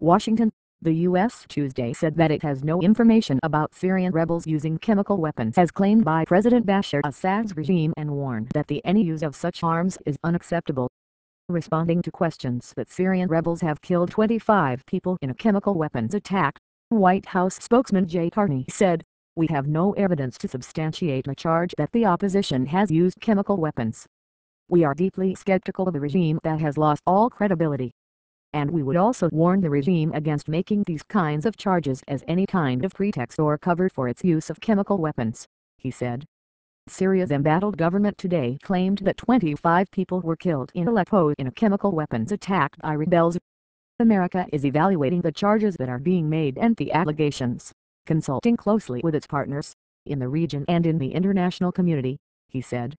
Washington, the U.S. Tuesday said that it has no information about Syrian rebels using chemical weapons as claimed by President Bashar Assad's regime and warned that any use of such arms is unacceptable. Responding to questions that Syrian rebels have killed 25 people in a chemical weapons attack, White House spokesman Jay Carney said, "We have no evidence to substantiate the charge that the opposition has used chemical weapons. We are deeply skeptical of a regime that has lost all credibility. And we would also warn the regime against making these kinds of charges as any kind of pretext or cover for its use of chemical weapons," he said. Syria's embattled government today claimed that 25 people were killed in Aleppo in a chemical weapons attack by rebels. America is evaluating the charges that are being made and the allegations, consulting closely with its partners in the region and in the international community, he said.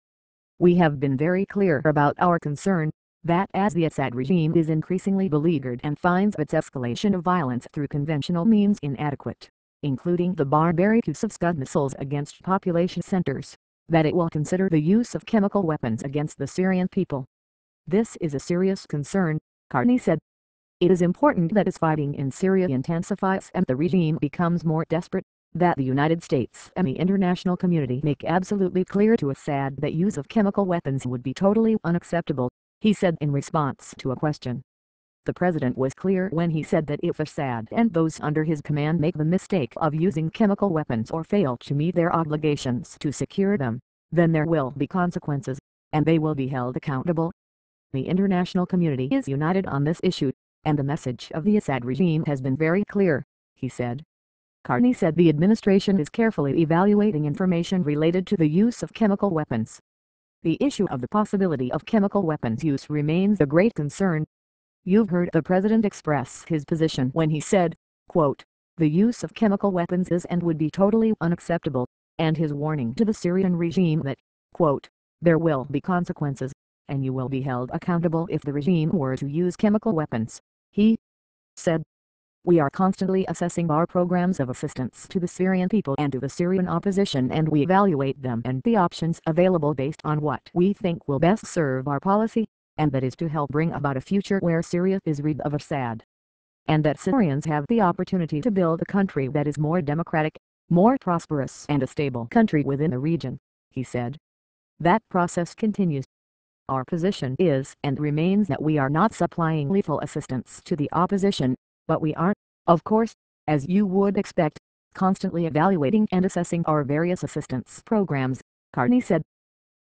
"We have been very clear about our concern that as the Assad regime is increasingly beleaguered and finds its escalation of violence through conventional means inadequate, including the barbaric use of Scud missiles against population centers, that it will consider the use of chemical weapons against the Syrian people. This is a serious concern," Carney said. "It is important that as fighting in Syria intensifies and the regime becomes more desperate, that the United States and the international community make absolutely clear to Assad that use of chemical weapons would be totally unacceptable," he said in response to a question. The president was clear when he said that if Assad and those under his command make the mistake of using chemical weapons or fail to meet their obligations to secure them, then there will be consequences, and they will be held accountable. The international community is united on this issue, and the message of the Assad regime has been very clear, he said. Carney said the administration is carefully evaluating information related to the use of chemical weapons. "The issue of the possibility of chemical weapons use remains a great concern. You've heard the president express his position when he said, quote, 'The use of chemical weapons is and would be totally unacceptable,' and his warning to the Syrian regime that, quote, 'there will be consequences, and you will be held accountable if the regime were to use chemical weapons,' he said. We are constantly assessing our programs of assistance to the Syrian people and to the Syrian opposition, and we evaluate them and the options available based on what we think will best serve our policy, and that is to help bring about a future where Syria is rid of Assad, and that Syrians have the opportunity to build a country that is more democratic, more prosperous and a stable country within the region," he said. "That process continues. Our position is and remains that we are not supplying lethal assistance to the opposition, but we are, of course, as you would expect, constantly evaluating and assessing our various assistance programs," Carney said.